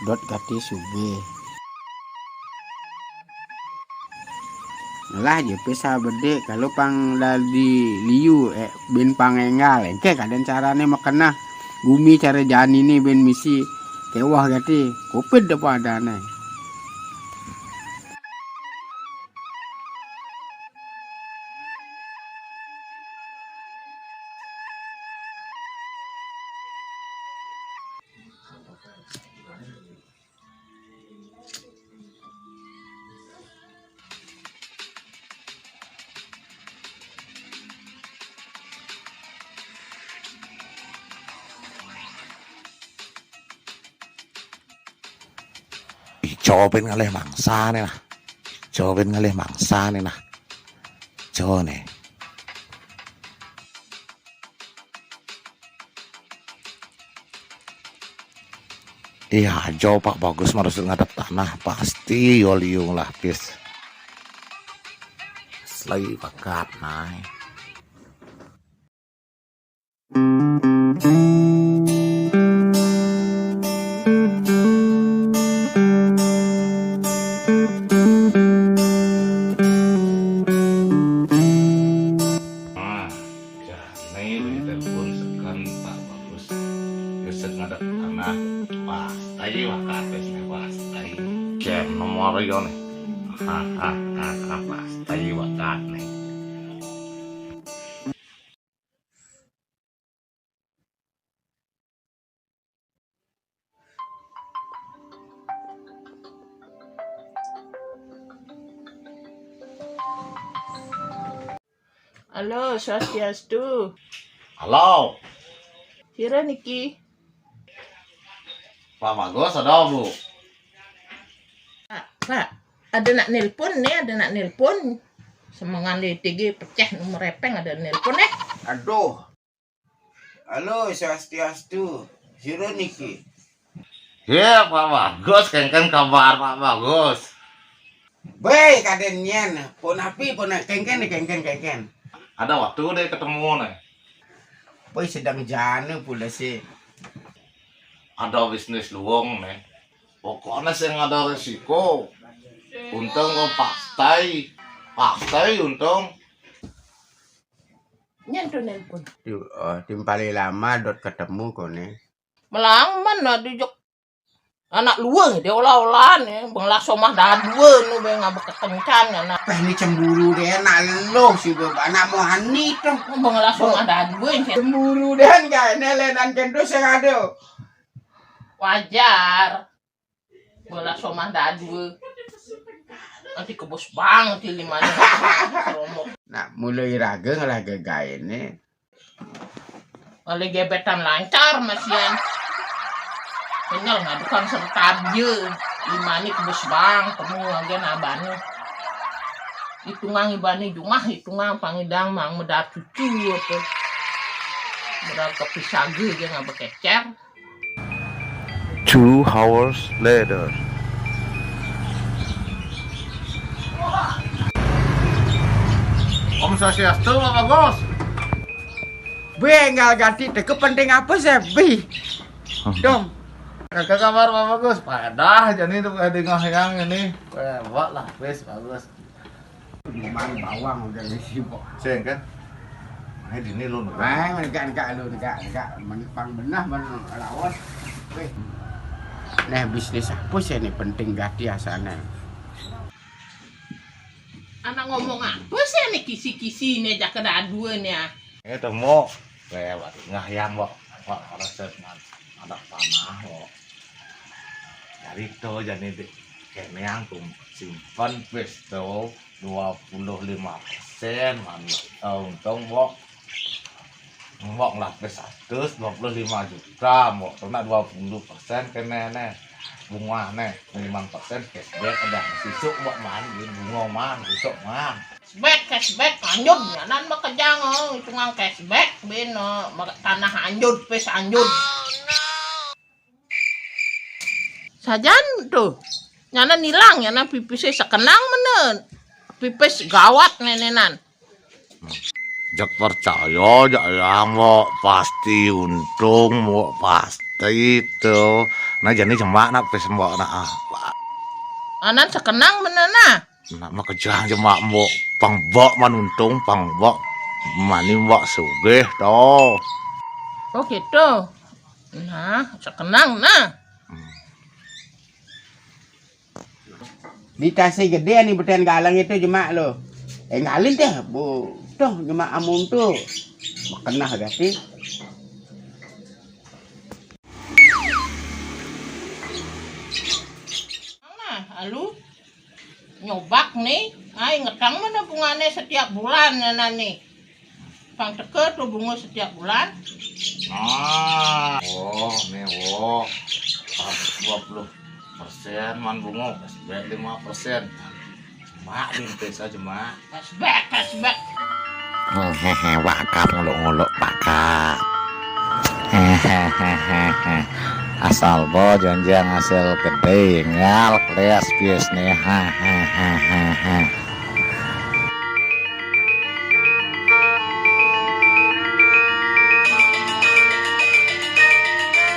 dot kati suge lah je pesa bede kalau pang dari liu ben pangengal engke kaden carane makena bumi cara jalan ini ben misi kewah gati kopet apa adane. Cho bên ngalih mangsa nih lah. Cho bên ngalih mangsa nih lah. Cho nih. Iya, Jo Pak bagus harus ngadep tanah pasti yoliung lah guys. Selai bakat naik. Pasti wakat nih pasti jam nomor yo nih pasti wakat nih. Halo, Swastiastu. Halo Kira Niki. Pak Bagus ada bu? Pak, ada nak nelpon nih, ada nak nelpon. Semangan TG pecah nomor repeng ada nelpon Aduh. Halo Swastiastu. Siro Niki. Iya Pak Bagus, kengken kabar Pak Bagus. Baik kaden nyen. Pon api pon kengken. Ada waktu deh ketemu nih. Boy sedang jalan pula sih. Ada bisnis luang nih. Pokoknya sih ada resiko. Untung kok pasti untung. Nyentuh nelpon. Tim paling lama dot ketemu kone. Melang mana dijok anak luang dia olah-olahan ya, bang langsung mah dua nu bang ngabek kekencan ya nak. Ini cemburu deh nak lo sih anak mau hani tuh. Bang langsung ada dua yang Cemburu deh kan nelenan kendo sing ada. wajar. Bang langsung mah dua. Nanti kebos bang di lima Nah mulai raga gaya ini. oleh gebetan lancar masian. Tinggal ngadukan serta dia lima ni kebos bang temu agen abane. Hitungan ibani jumah hitungan pangidang mang medar cucu apa. Medar kepisage dia ngabek kecer. 2 hours later. Om Swastiastu Pak Bagus. Bengal ganti teke penting apa sih bi? Dong. Kakak kabar Pak Bagus. Padah jadi itu dengah yang ini. Wah lah wes bagus. Memang bawang udah sibuk. Ceng kan. Ini dini lu nih. Enggak lu enggak menipang benah lawas. Nah bisnis apa sih ini penting ganti asana. Anak ngomong apa sih nih kisi-kisi nih jak ada dua nih ya. Ini temu lewat ngayang kok. Kok resep ada tanah kok. Dari itu jadi kene yang simpan wis tuh 25% untung mbok lapis 125 juta mbok kena 20% kene nih bunga nih 5% cashback ada sisuk mbok man bunga man sisuk man Cashback anjud nan mah kejang hitungan cashback ben tanah anjud pes anjud. Sajan tuh nyana nilang nyana pipis sekenang menen pipis gawat nenenan. Jak percaya jak yang mau pasti untung mau pasti itu. Nah jadi cuma nak pes mbok nak Anan sekenang menana. nak mah kejang cuma mbok pangbok manuntung pangbok mani mbok sugih to. Oh gitu. Nah, sekenang nah. Di tasnya gede nih beten galang itu cuma lo. Ngalin deh, bu. Tuh cuma amun tuh. Kena gati. Nah, alu nyobak nih. Ay ngetang mana bunganya setiap bulan ya nih. Pang teke tuh bunga setiap bulan. Nah, nih 20% man bunga, cashback 5%. Mak lintes aja mak. Cashback. Hehehe, bakar nguluk-nguluk bakar. Hehehe, asal bo janjian hasil gede ngal kelas bisnis. Hahaha.